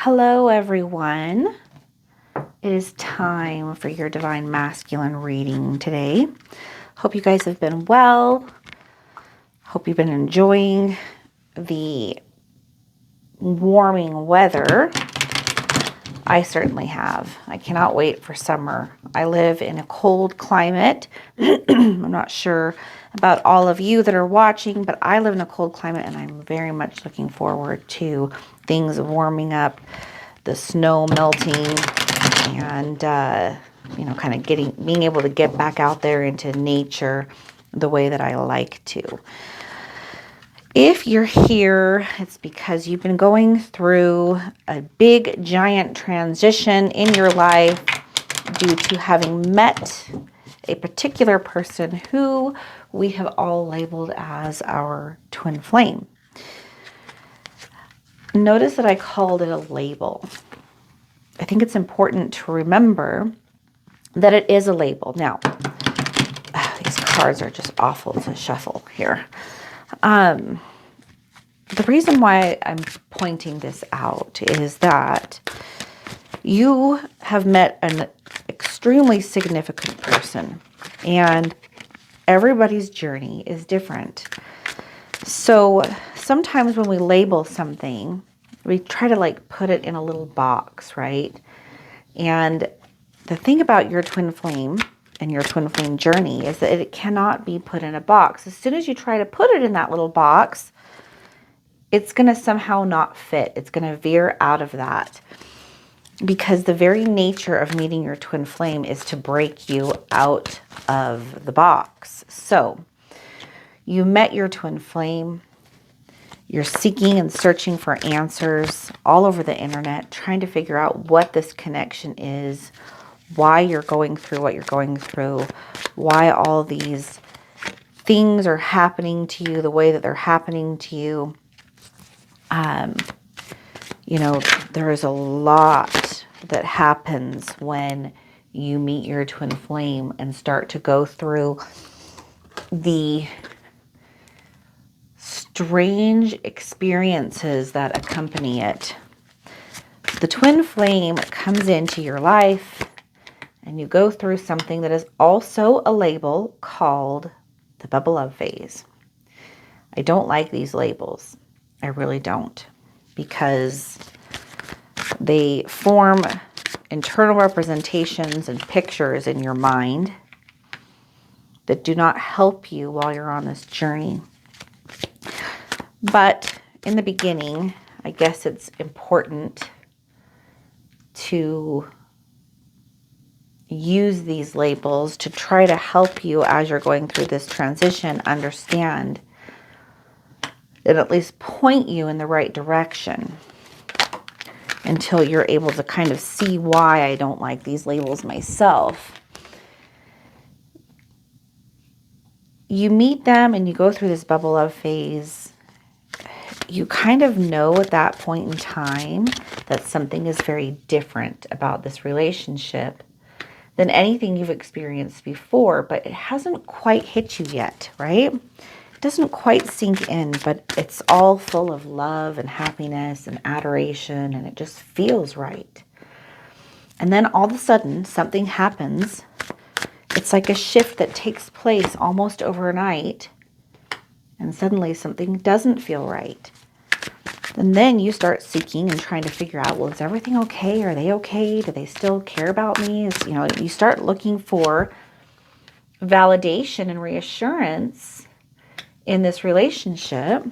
Hello, everyone. It is time for your Divine Masculine reading today. Hope you guys have been well. Hope you've been enjoying the warming weather. I certainly have. I cannot wait for summer. I live in a cold climate. I'm not sure about all of you that are watching, but I live in a cold climate and I'm very much looking forward to things warming up, the snow melting, and kind of being able to get back out there into nature the way that I like to. If you're here, it's because you've been going through a big, giant transition in your life due to having met a particular person who we have all labeled as our twin flame. Notice that I called it a label. I think it's important to remember that it is a label. Now, these cards are just awful to shuffle here. The reason why I'm pointing this out is that you have met an extremely significant person, and everybody's journey is different. So sometimes when we label something, we try to put it in a little box, right? And the thing about your twin flame and your twin flame journey is that it cannot be put in a box. As soon as you try to put it in that little box, it's going to somehow not fit. It's going to veer out of that, because the very nature of meeting your twin flame is to break you out of the box. So you met your twin flame. You're seeking and searching for answers all over the internet, trying to figure out what this connection is, why you're going through what you're going through, why all these things are happening to you the way that they're happening to you. There is a lot that happens when you meet your twin flame and start to go through the strange experiences that accompany it. The twin flame comes into your life and you go through something that is also a label called the bubble love phase. I don't like these labels. I really don't, because they form internal representations and pictures in your mind that do not help you while you're on this journey. But in the beginning, I guess it's important to use these labels to try to help you as you're going through this transition understand, and at least point you in the right direction until you're able to kind of see why I don't like these labels myself. You meet them and you go through this bubble love phase. You kind of know at that point in time that something is very different about this relationship than anything you've experienced before, but it hasn't quite hit you yet, right? It doesn't quite sink in, but it's all full of love and happiness and adoration, and it just feels right. And then all of a sudden, something happens. It's like a shift that takes place almost overnight, and suddenly something doesn't feel right. And then you start seeking and trying to figure out, well, is everything okay? Are they okay? Do they still care about me? You start looking for validation and reassurance in this relationship.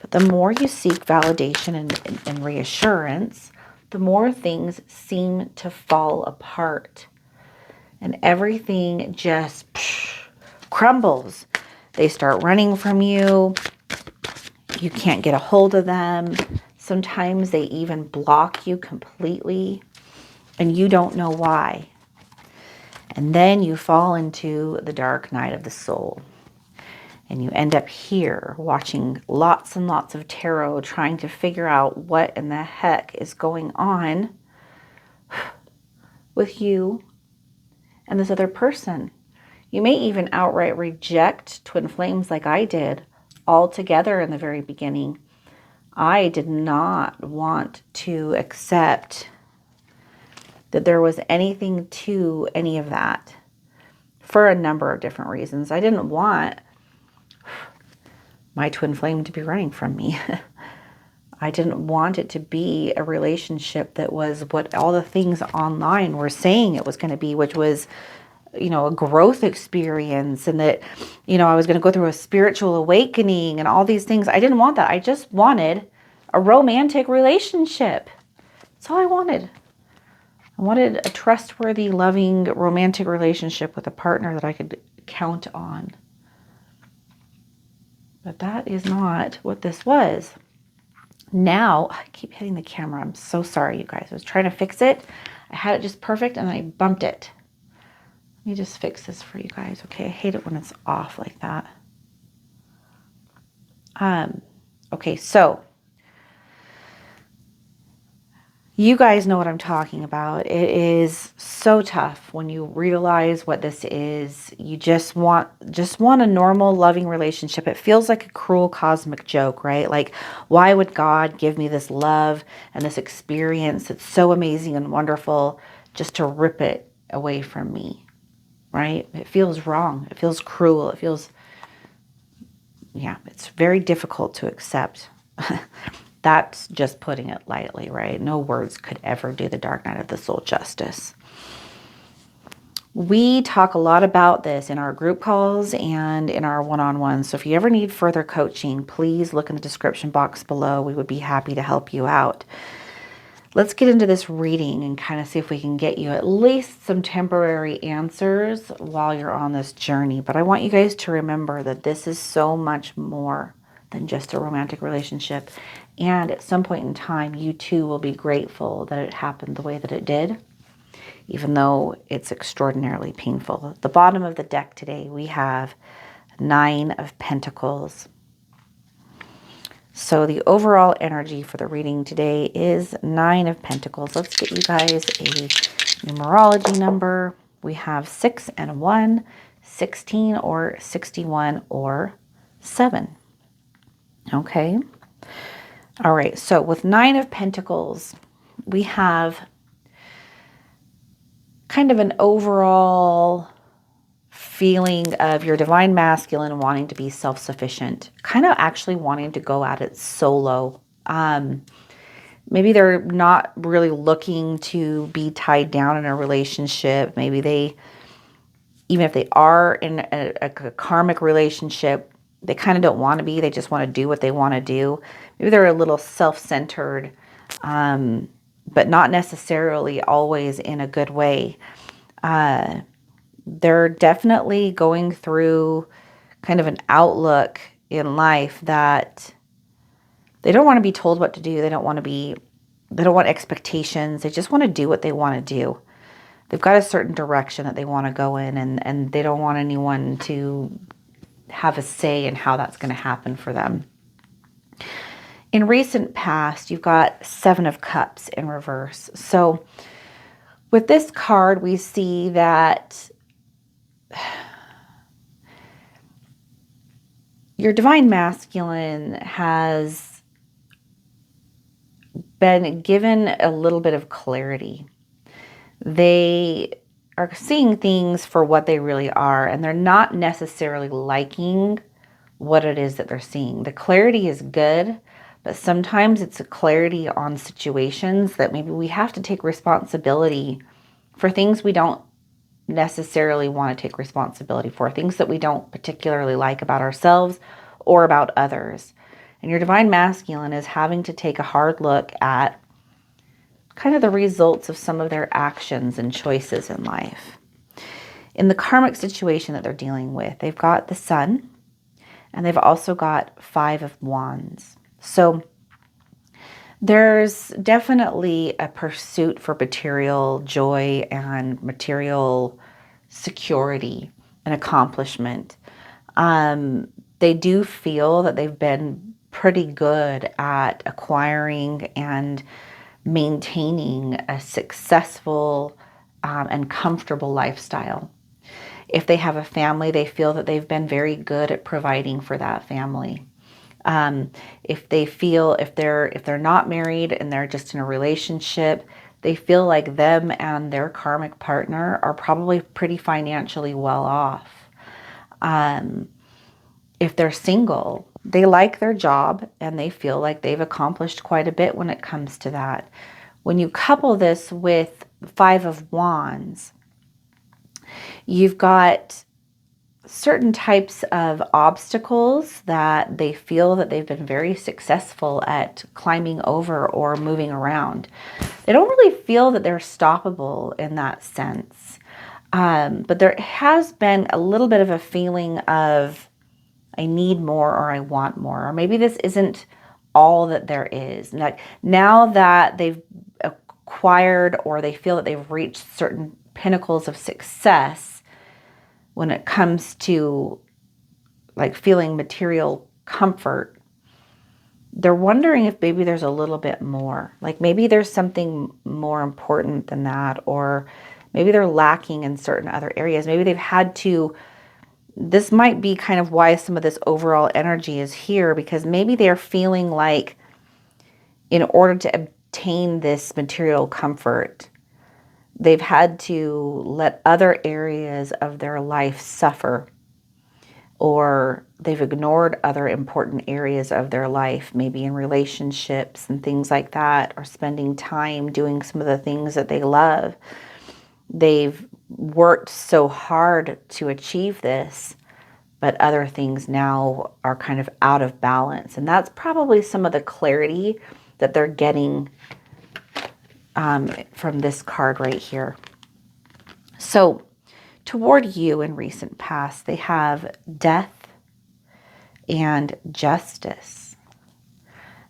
But the more you seek validation and reassurance, the more things seem to fall apart. And everything just crumbles. They start running from you. You can't get a hold of them. Sometimes they even block you completely, and you don't know why. And then you fall into the dark night of the soul. And you end up here watching lots and lots of tarot, trying to figure out what in the heck is going on with you and this other person. You may even outright reject twin flames like I did altogether in the very beginning. I did not want to accept that there was anything to any of that for a number of different reasons. I didn't want my twin flame to be running from me. I didn't want it to be a relationship that was what all the things online were saying it was going to be, which was, a growth experience, and that, I was going to go through a spiritual awakening and all these things. I didn't want that. I just wanted a romantic relationship. That's all I wanted. I wanted a trustworthy, loving, romantic relationship with a partner that I could count on. But that is not what this was. Now, I keep hitting the camera. I'm so sorry, you guys. I was trying to fix it. I had it just perfect and I bumped it. Let me just fix this for you guys. Okay, I hate it when it's off like that. Okay, so you guys know what I'm talking about. It is so tough when you realize what this is. You just want a normal, loving relationship. It feels like a cruel cosmic joke, right? Like, why would God give me this love and this experience? It's so amazing and wonderful, just to rip it away from me, right? It feels wrong. It feels cruel. It feels, it's very difficult to accept. That's just putting it lightly, right? No words could ever do the dark night of the soul justice. We talk a lot about this in our group calls and in our one-on-ones. So if you ever need further coaching, please look in the description box below. We would be happy to help you out. Let's get into this reading and kind of see if we can get you at least some temporary answers while you're on this journey. But I want you guys to remember that this is so much more than just a romantic relationship. And at some point in time, you too will be grateful that it happened the way that it did, even though it's extraordinarily painful. At the bottom of the deck today, we have 9 of Pentacles. So the overall energy for the reading today is 9 of Pentacles. Let's get you guys a numerology number. We have 6 and 1, 16 or 61 or 7. Okay. All right. So with 9 of Pentacles, we have kind of an overall feeling of your divine masculine wanting to be self-sufficient, kind of actually wanting to go at it solo. Maybe they're not really looking to be tied down in a relationship. Maybe they, even if they are in a karmic relationship, they kind of don't want to be. They just want to do what they want to do. Maybe they're a little self-centered, but not necessarily always in a good way. They're definitely going through kind of an outlook in life that they don't want to be told what to do. They don't want expectations. They just want to do what they want to do. They've got a certain direction that they want to go in, and they don't want anyone to have a say in how that's going to happen for them. In recent past, you've got 7 of Cups in reverse. So with this card, we see that your divine masculine has been given a little bit of clarity. They are seeing things for what they really are, and they're not necessarily liking what it is that they're seeing. The clarity is good, but sometimes it's a clarity on situations that maybe we have to take responsibility for things we don't necessarily want to take responsibility for, things that we don't particularly like about ourselves or about others. And your divine masculine is having to take a hard look at kind of the results of some of their actions and choices in life. In the karmic situation that they're dealing with, they've got the Sun, and they've also got 5 of Wands. So there's definitely a pursuit for material joy and material security and accomplishment. They do feel that they've been pretty good at acquiring and maintaining a successful and comfortable lifestyle. If they have a family, they feel that they've been very good at providing for that family. If they feel, if they're not married and they're just in a relationship, they feel like them and their karmic partner are probably pretty financially well off. If they're single, they like their job and they feel like they've accomplished quite a bit when it comes to that. When you couple this with Five of Wands, you've got certain types of obstacles that they feel that they've been very successful at climbing over or moving around. They don't really feel that they're stoppable in that sense. But there has been a little bit of a feeling of, I need more, or I want more, or maybe this isn't all that there is. Like, now that they've acquired, or they feel that they've reached certain pinnacles of success when it comes to like feeling material comfort, they're wondering if maybe there's a little bit more. Like maybe there's something more important than that, or maybe they're lacking in certain other areas. Maybe they've had to, this might be kind of why some of this overall energy is here, because maybe they're feeling like in order to obtain this material comfort, they've had to let other areas of their life suffer, or they've ignored other important areas of their life, maybe in relationships and things like that, or spending time doing some of the things that they love. They've worked so hard to achieve this, but other things now are kind of out of balance. And that's probably some of the clarity that they're getting from this card right here. So toward you in recent past, they have death and justice.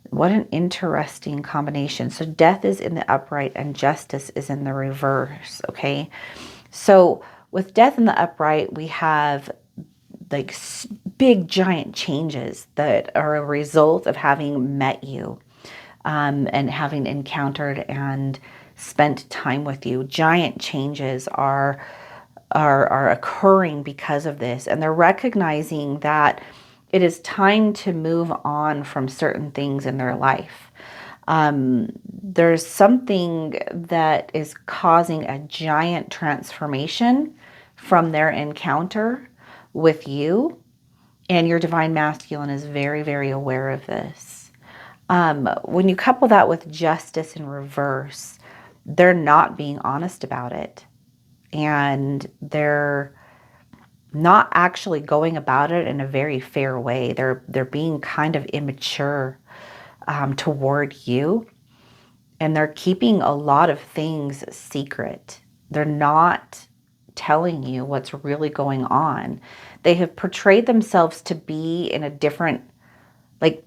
What an interesting combination. So death is in the upright and justice is in the reverse, okay? So with death in the upright, we have like big giant changes that are a result of having met you and having encountered and spent time with you. Giant changes are occurring because of this, and they're recognizing that it is time to move on from certain things in their life. There's something that is causing a giant transformation from their encounter with you, and your divine masculine is very, very aware of this. When you couple that with justice in reverse, they're not being honest about it, and they're not actually going about it in a very fair way. They're being kind of immature toward you, and they're keeping a lot of things secret. They're not telling you what's really going on. They have portrayed themselves to be in a different, like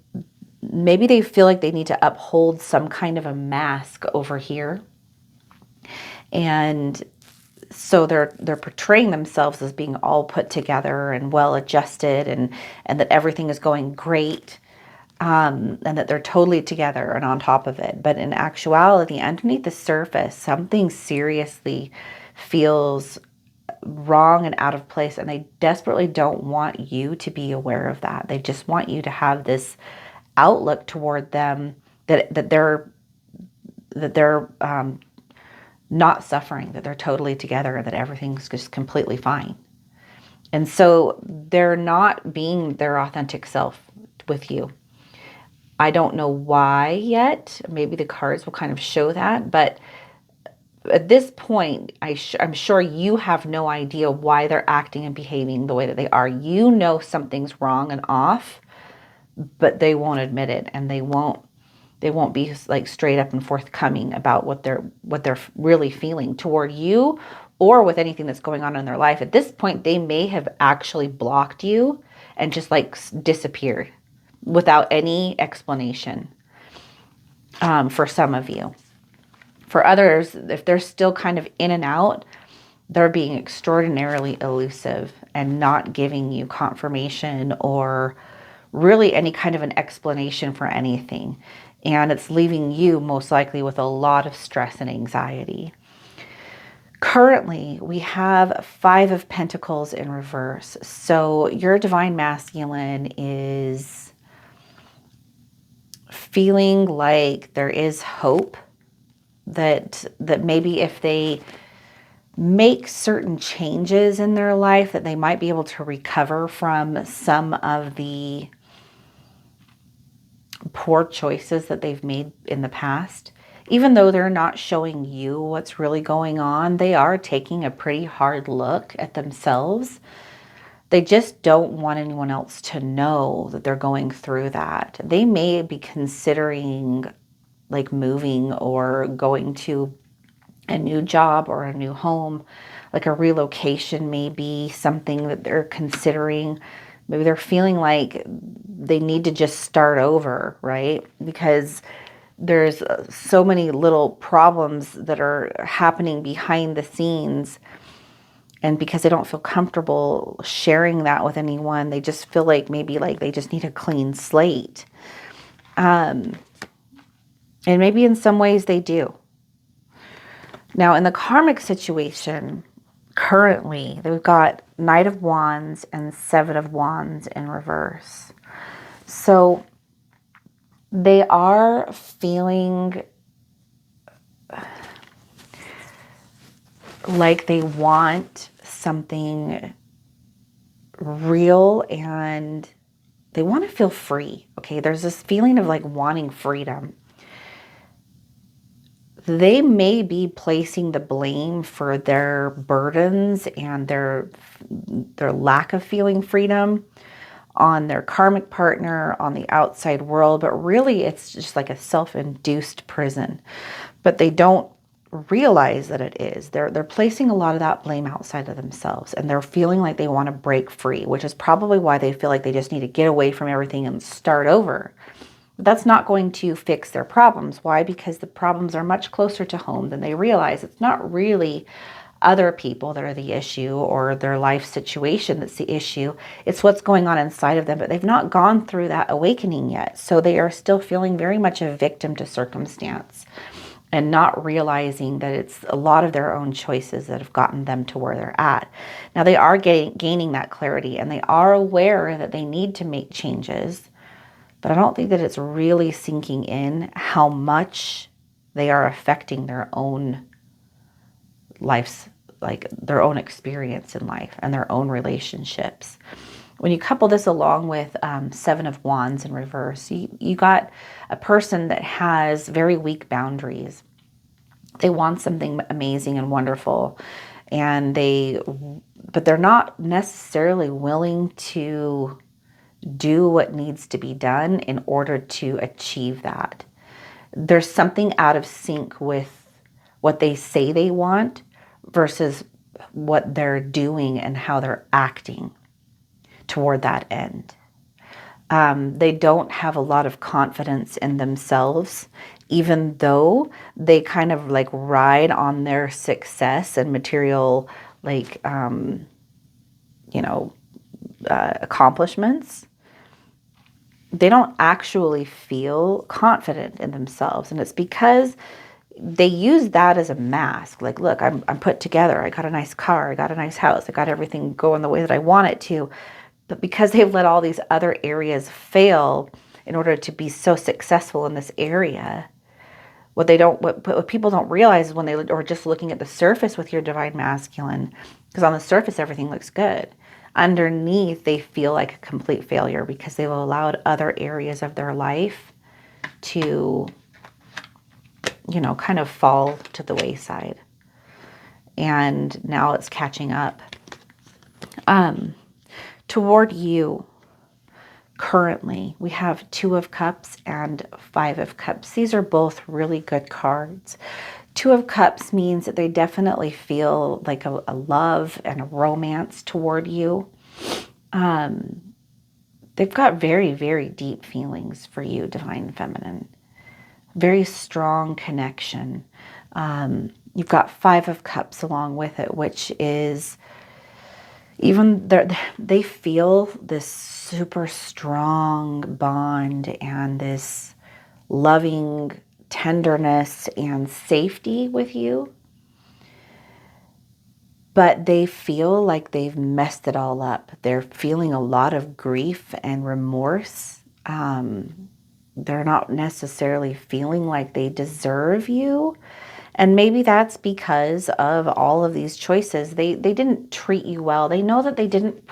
maybe they feel like they need to uphold some kind of a mask over here. And so they're portraying themselves as being all put together and well adjusted, and that everything is going great, and that they're totally together and on top of it. But in actuality, underneath the surface, something seriously feels wrong and out of place, and they desperately don't want you to be aware of that. They just want you to have this outlook toward them that they're not suffering, that they're totally together, that everything's just completely fine. And so they're not being their authentic self with you. I don't know why yet. Maybe the cards will kind of show that, but at this point, I'm sure you have no idea why they're acting and behaving the way that they are. You know something's wrong and off, but they won't admit it, and they won't be like straight up and forthcoming about what they're really feeling toward you, or with anything that's going on in their life. At this point, they may have actually blocked you and just like disappeared without any explanation, for some of you. For others, if they're still kind of in and out, they're being extraordinarily elusive and not giving you confirmation or really any kind of an explanation for anything. And it's leaving you most likely with a lot of stress and anxiety. Currently, we have Five of Pentacles in reverse. So your divine masculine is feeling like there is hope that maybe if they make certain changes in their life, that they might be able to recover from some of the poor choices that they've made in the past. Even though they're not showing you what's really going on, they are taking a pretty hard look at themselves. They just don't want anyone else to know that they're going through that. They may be considering like moving or going to a new job or a new home, like a relocation may be something that they're considering. Maybe they're feeling like they need to just start over, right? Because there's so many little problems that are happening behind the scenes. And because they don't feel comfortable sharing that with anyone, they just feel like maybe like they just need a clean slate. And maybe in some ways they do. Now, in the karmic situation, currently, they've got Knight of Wands and Seven of Wands in reverse. So they are feeling like they want something real and they want to feel free. Okay, there's this feeling of like wanting freedom. They may be placing the blame for their burdens and their lack of feeling freedom on their karmic partner, on the outside world, but really it's just like a self-induced prison. But they don't realize that it is. They're placing a lot of that blame outside of themselves, and they're feeling like they want to break free, which is probably why they feel like they just need to get away from everything and start over. That's not going to fix their problems. Why? Because the problems are much closer to home than they realize. It's not really other people that are the issue or their life situation that's the issue. It's what's going on inside of them, but they've not gone through that awakening yet. So they are still feeling very much a victim to circumstance and not realizing that it's a lot of their own choices that have gotten them to where they're at. Now they are gaining that clarity, and they are aware that they need to make changes. But I don't think that it's really sinking in how much they are affecting their own lives, like their own experience in life and their own relationships. When you couple this along with Seven of Wands in reverse, you got a person that has very weak boundaries. They want something amazing and wonderful, but they're not necessarily willing to do what needs to be done in order to achieve that. There's something out of sync with what they say they want versus what they're doing and how they're acting toward that end. They don't have a lot of confidence in themselves, even though they kind of like ride on their success and material, like, accomplishments. They don't actually feel confident in themselves. And it's because they use that as a mask. Like, look, I'm put together. I got a nice car. I got a nice house. I got everything going the way that I want it to. But because they've let all these other areas fail in order to be so successful in this area, what people don't realize is when they are just looking at the surface with your divine masculine, because on the surface, everything looks good. Underneath, they feel like a complete failure because they've allowed other areas of their life to, kind of fall to the wayside. And now it's catching up. Toward you, currently, we have Two of Cups and Five of Cups. These are both really good cards. Two of Cups means that they definitely feel like a love and a romance toward you. They've got very, very deep feelings for you, Divine Feminine. Very strong connection. You've got Five of Cups along with it, which is they feel this super strong bond and this loving tenderness and safety with you. But they feel like they've messed it all up. They're feeling a lot of grief and remorse. they're not necessarily feeling like they deserve you. And maybe that's because of all of these choices. They didn't treat you well. They know that they didn't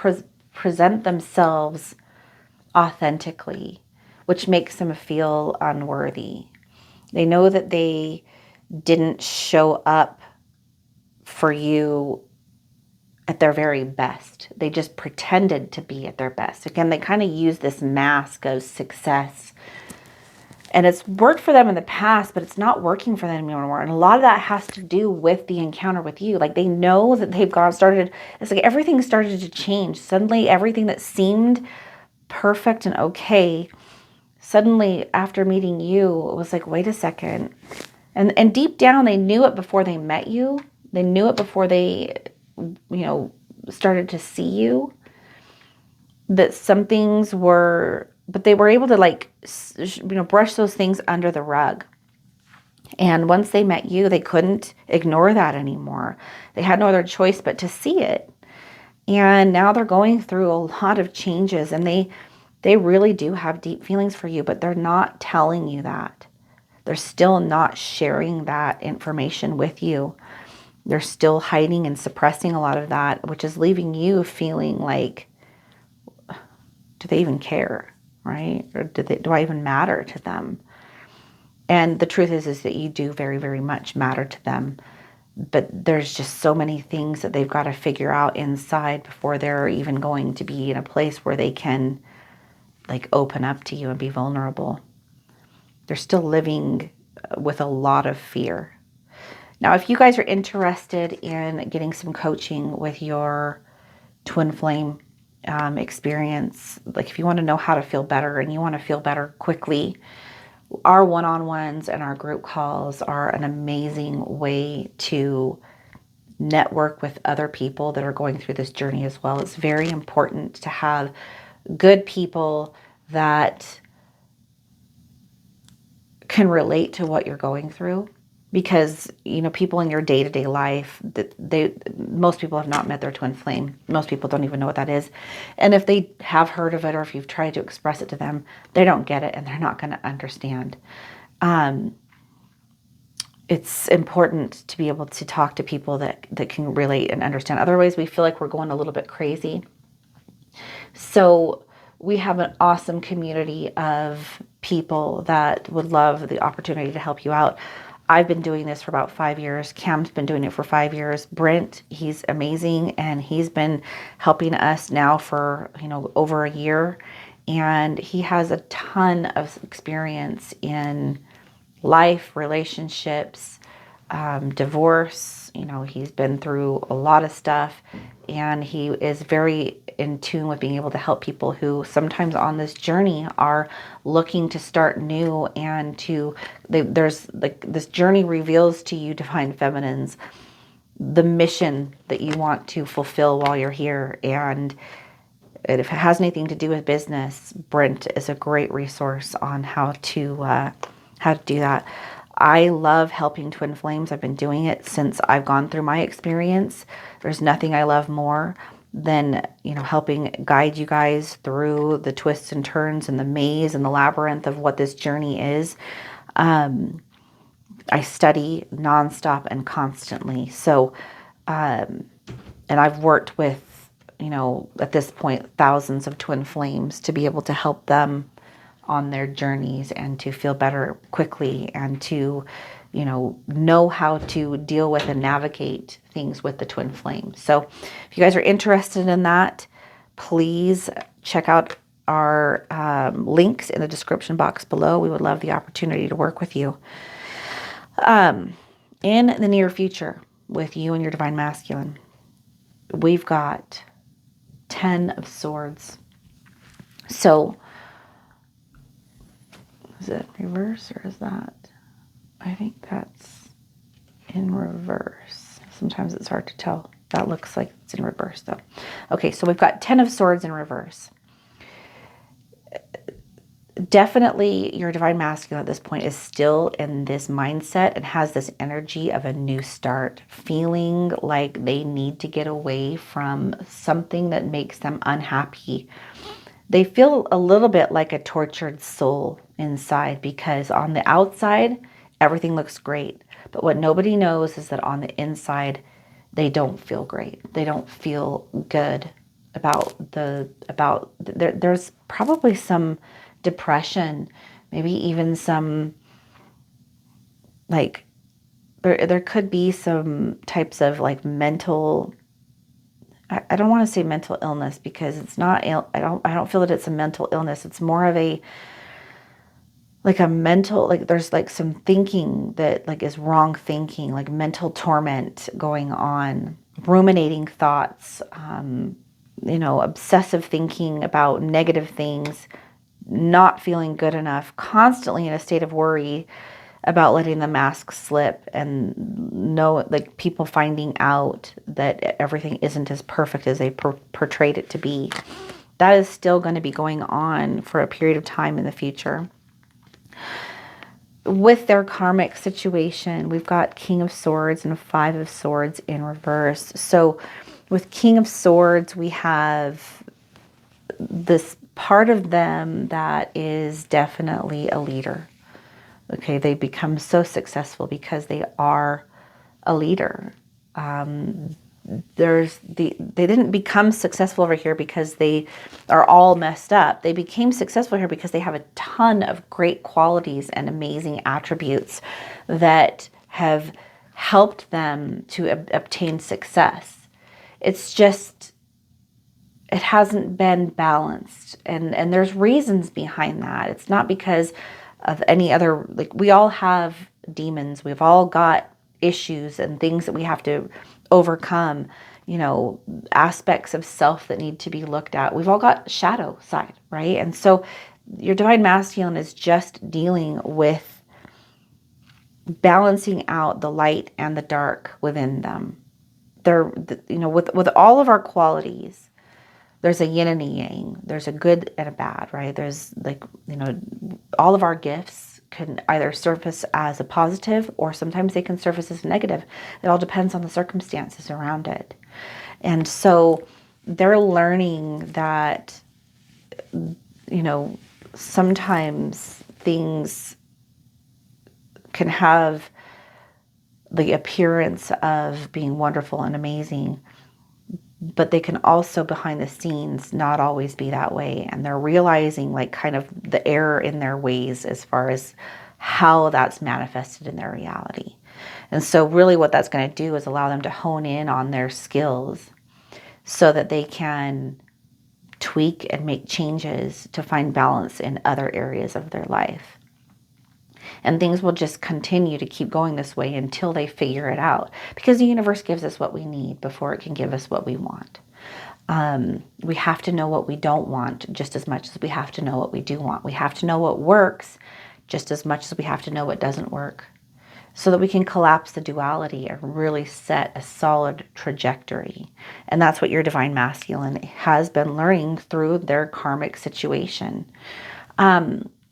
present themselves authentically, which makes them feel unworthy. They know that they didn't show up for you at their very best. They just pretended to be at their best. Again, they kind of use this mask of success. And it's worked for them in the past, but it's not working for them anymore. And a lot of that has to do with the encounter with you. Like, they know that they've it's like everything started to change. Suddenly, everything that seemed perfect and okay, suddenly after meeting you, it was like, wait a second. And deep down, they knew it before they met you. They knew it before they, started to see you, that some things were, but they were able to brush those things under the rug. And once they met you, they couldn't ignore that anymore. They had no other choice but to see it. And now they're going through a lot of changes, and they really do have deep feelings for you, but they're not telling you that. They're still not sharing that information with you. They're still hiding and suppressing a lot of that, which is leaving you feeling like, do they even care, right? Or do I even matter to them? And the truth is that you do very, very much matter to them. But there's just so many things that they've got to figure out inside before they're even going to be in a place where they can open up to you and be vulnerable. They're still living with a lot of fear. Now, if you guys are interested in getting some coaching with your twin flame experience, if you want to know how to feel better and you want to feel better quickly, our one-on-ones and our group calls are an amazing way to network with other people that are going through this journey as well. It's very important to have good people that can relate to what you're going through, because people in your day-to-day life, most people have not met their twin flame. Most people don't even know what that is, and if they have heard of it or if you've tried to express it to them, they don't get it and they're not going to understand. It's important to be able to talk to people that can relate and understand. Otherwise, we feel like we're going a little bit crazy. So we have an awesome community of people that would love the opportunity to help you out. I've been doing this for about 5 years. Cam's been doing it for 5 years. Brent, he's amazing, and he's been helping us now for over a year, and he has a ton of experience in life, relationships, divorce. He's been through a lot of stuff, and he is very in tune with being able to help people who sometimes on this journey are looking to start new, and there's this journey reveals to you, divine feminines, the mission that you want to fulfill while you're here. And if it has anything to do with business, Brent is a great resource on how to do that. I love helping twin flames. I've been doing it since I've gone through my experience. There's nothing I love more than helping guide you guys through the twists and turns and the maze and the labyrinth of what this journey is. I study nonstop and constantly. So, and I've worked with at this point, thousands of twin flames to be able to help them on their journeys and to feel better quickly, and to, know how to deal with and navigate things with the twin flame. So if you guys are interested in that, please check out our links in the description box below. We would love the opportunity to work with you. In the near future, with you and your divine masculine, we've got 10 of Swords. So is it reverse or is that? I think that's in reverse. Sometimes it's hard to tell. That looks like it's in reverse though. Okay, so we've got 10 of Swords in reverse. Definitely your divine masculine at this point is still in this mindset and has this energy of a new start, feeling like they need to get away from something that makes them unhappy. They feel a little bit like a tortured soul inside, because on the outside, everything looks great. But what nobody knows is that on the inside, they don't feel great. They don't feel good there's probably some depression, maybe even some, like, there could be some types of like mental, I don't want to say mental illness, because it's not I don't feel that it's a mental illness. It's more of a, like a mental, like there's like some thinking that like is wrong thinking, like mental torment going on, ruminating thoughts, obsessive thinking about negative things, not feeling good enough, constantly in a state of worry about letting the mask slip, and like people finding out that everything isn't as perfect as they portrayed it to be. That is still going to be going on for a period of time in the future. With their karmic situation, we've got King of Swords and Five of Swords in reverse. So with King of Swords, we have this part of them that is definitely a leader. Okay, they become so successful because they are a leader. They didn't become successful over here because they are all messed up. They became successful here because they have a ton of great qualities and amazing attributes that have helped them to obtain success. It's just, it hasn't been balanced, and there's reasons behind that. It's not because of any other, like, we all have demons. We've all got issues and things that we have to overcome, aspects of self that need to be looked at. We've all got shadow side, right? And so your divine masculine is just dealing with balancing out the light and the dark within them. With all of our qualities, there's a yin and a yang. There's a good and a bad, right? There's all of our gifts can either surface as a positive, or sometimes they can surface as negative. It all depends on the circumstances around it. And so they're learning that, sometimes things can have the appearance of being wonderful and amazing, but they can also behind the scenes not always be that way. And they're realizing like kind of the error in their ways as far as how that's manifested in their reality. And so really what that's going to do is allow them to hone in on their skills so that they can tweak and make changes to find balance in other areas of their life. And things will just continue to keep going this way until they figure it out, because the universe gives us what we need before it can give us what we want. We have to know what we don't want just as much as we have to know what we do want. We have to know what works just as much as we have to know what doesn't work, so that we can collapse the duality and really set a solid trajectory. And that's what your divine masculine has been learning through their karmic situation.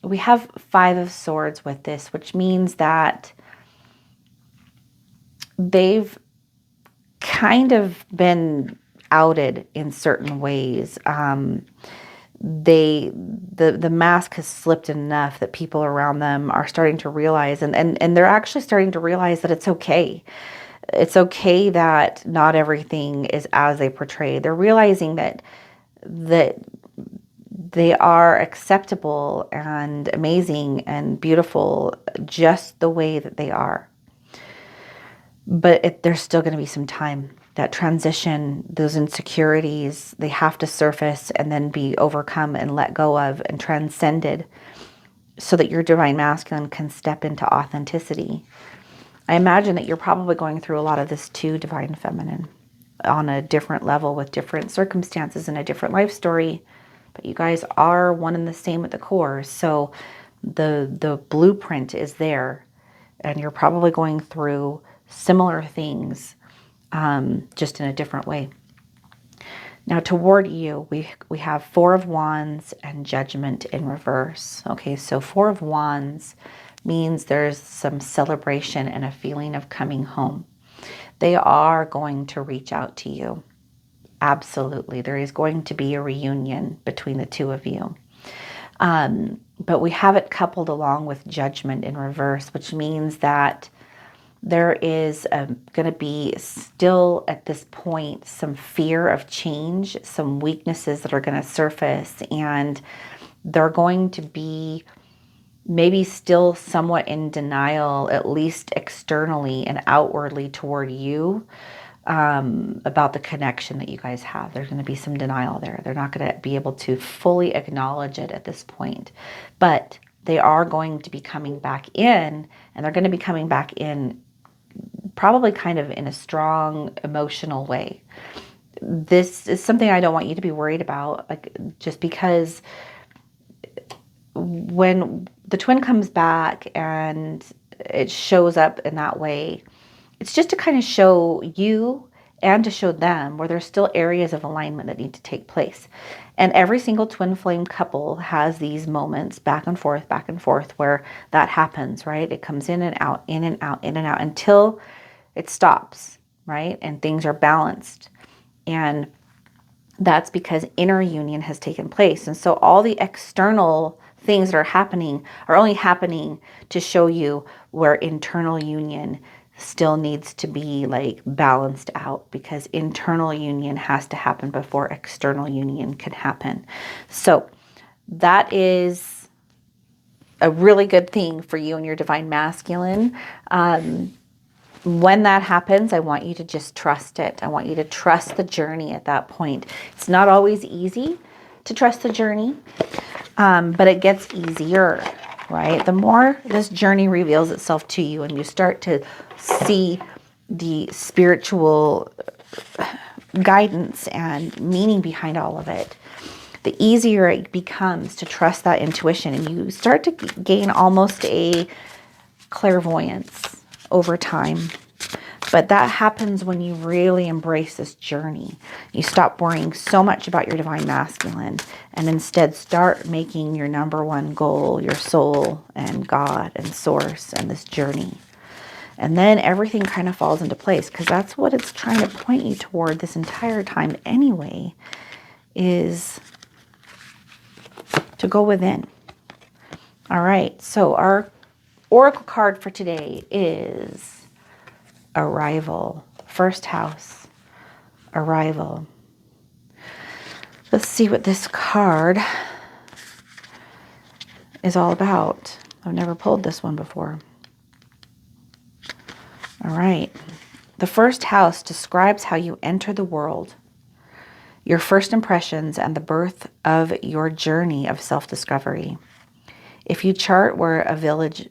We have Five of Swords with this, which means that they've kind of been outed in certain ways. The mask has slipped enough that people around them are starting to realize, and they're actually starting to realize that it's okay. It's okay that not everything is as they portray. They're realizing that they are acceptable and amazing and beautiful just the way that they are. But there's still going to be some time. That transition, those insecurities, they have to surface and then be overcome and let go of and transcended, so that your divine masculine can step into authenticity. I imagine that you're probably going through a lot of this too, divine feminine, on a different level with different circumstances and a different life story. But you guys are one and the same at the core. So the blueprint is there, and you're probably going through similar things, just in a different way. Now toward you, we have Four of Wands and Judgment in reverse. Okay, so Four of Wands means there's some celebration and a feeling of coming home. They are going to reach out to you. Absolutely. There is going to be a reunion between the two of you. But we have it coupled along with judgment in reverse, which means that there is going to be still at this point some fear of change, some weaknesses that are going to surface, and they're going to be maybe still somewhat in denial, at least externally and outwardly toward you, about the connection that you guys have. There's going to be some denial there. They're not going to be able to fully acknowledge it at this point, but they are going to be coming back in, and they're going to be coming back in probably kind of in a strong emotional way. This is something I don't want you to be worried about, like, just because when the twin comes back and it shows up in that way, it's just to kind of show you and to show them where there's still areas of alignment that need to take place. And every single twin flame couple has these moments back and forth, where that happens, right? It comes in and out, in and out, in and out, until it stops, right? And things are balanced. And that's because inner union has taken place. And so all the external things that are happening are only happening to show you where internal union still needs to be like balanced out, because internal union has to happen before external union can happen. So that is a really good thing for you and your divine masculine. When that happens, I want you to just trust it. I want you to trust the journey at that point. It's not always easy to trust the journey, but it gets easier, right? The more this journey reveals itself to you and you start to see the spiritual guidance and meaning behind all of it, the easier it becomes to trust that intuition, and you start to gain almost a clairvoyance over time. But that happens when you really embrace this journey. You stop worrying so much about your divine masculine and instead start making your number one goal your soul and God and source and this journey. And then everything kind of falls into place, because that's what it's trying to point you toward this entire time anyway, is to go within. All right, so our oracle card for today is Arrival. First house, Arrival. Let's see what this card is all about. I've never pulled this one before. All right. The first house describes how you enter the world, your first impressions, and the birth of your journey of self-discovery. If your chart were a village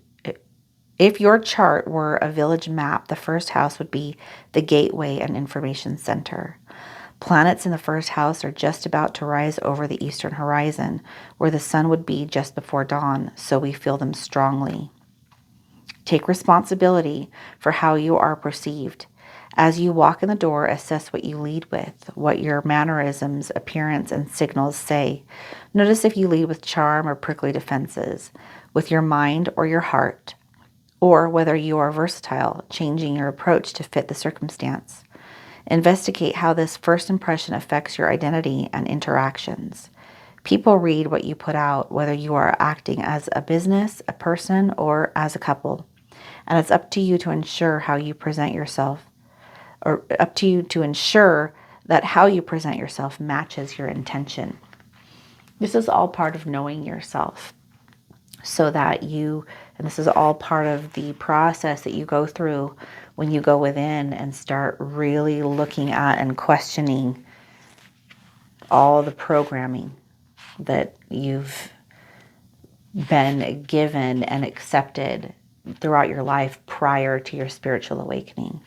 map, the first house would be the gateway and information center. Planets in the first house are just about to rise over the eastern horizon, where the sun would be just before dawn, so we feel them strongly. Take responsibility for how you are perceived. As you walk in the door, assess what you lead with, what your mannerisms, appearance, and signals say. Notice if you lead with charm or prickly defenses, with your mind or your heart, or whether you are versatile, changing your approach to fit the circumstance. Investigate how this first impression affects your identity and interactions. People read what you put out, whether you are acting as a business, a person, or as a couple. And it's up to you to ensure how you present yourself, or up to you to ensure that how you present yourself matches your intention. This is all part of knowing yourself, so that and this is all part of the process that you go through when you go within and start really looking at and questioning all the programming that you've been given and accepted throughout your life prior to your spiritual awakening.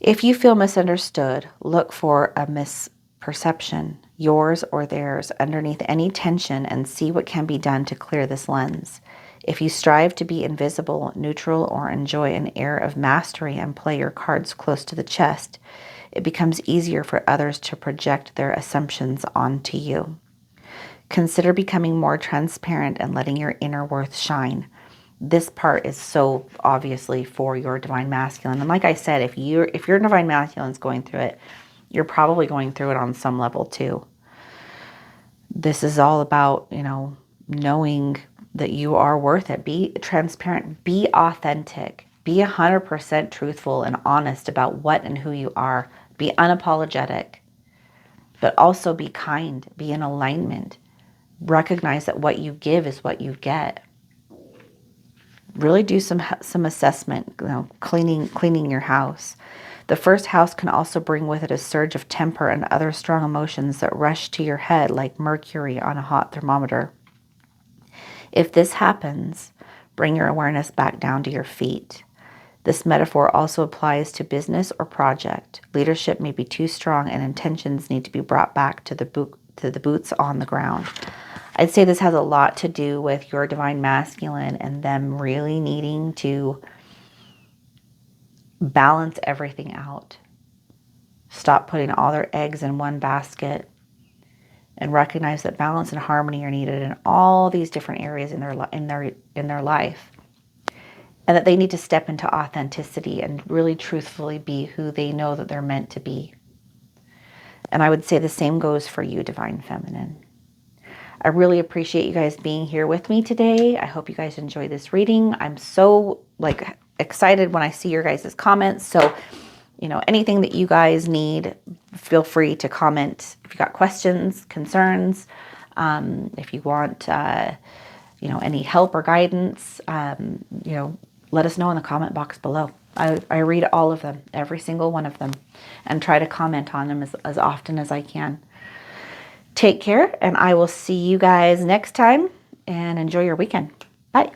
If you feel misunderstood, look for a misperception, yours or theirs, underneath any tension, and see what can be done to clear this lens. If you strive to be invisible, neutral, or enjoy an air of mastery and play your cards close to the chest, it becomes easier for others to project their assumptions onto you. Consider becoming more transparent and letting your inner worth shine. This part is so obviously for your divine masculine. And like I said, if your divine masculine is going through it, You're probably going through it on some level too. This is all about, knowing that you are worth it. Be transparent, be authentic, be 100% truthful and honest about what and who you are. Be unapologetic, but also be kind, be in alignment. Recognize that what you give is what you get. Really do some assessment, cleaning your house. The first house can also bring with it a surge of temper and other strong emotions that rush to your head like mercury on a hot thermometer. If this happens, bring your awareness back down to your feet. This metaphor also applies to business or project. Leadership may be too strong and intentions need to be brought back to the boots on the ground. I'd say this has a lot to do with your divine masculine and them really needing to balance everything out. Stop putting all their eggs in one basket and recognize that balance and harmony are needed in all these different areas in their life. And that they need to step into authenticity and really truthfully be who they know that they're meant to be. And I would say the same goes for you, Divine Feminine. I really appreciate you guys being here with me today. I hope you guys enjoy this reading. I'm so excited when I see your guys' comments. So, anything that you guys need, feel free to comment. If you got questions, concerns, if you want, any help or guidance, let us know in the comment box below. I read all of them, every single one of them, and try to comment on them as often as I can. Take care, and I will see you guys next time, and enjoy your weekend. Bye.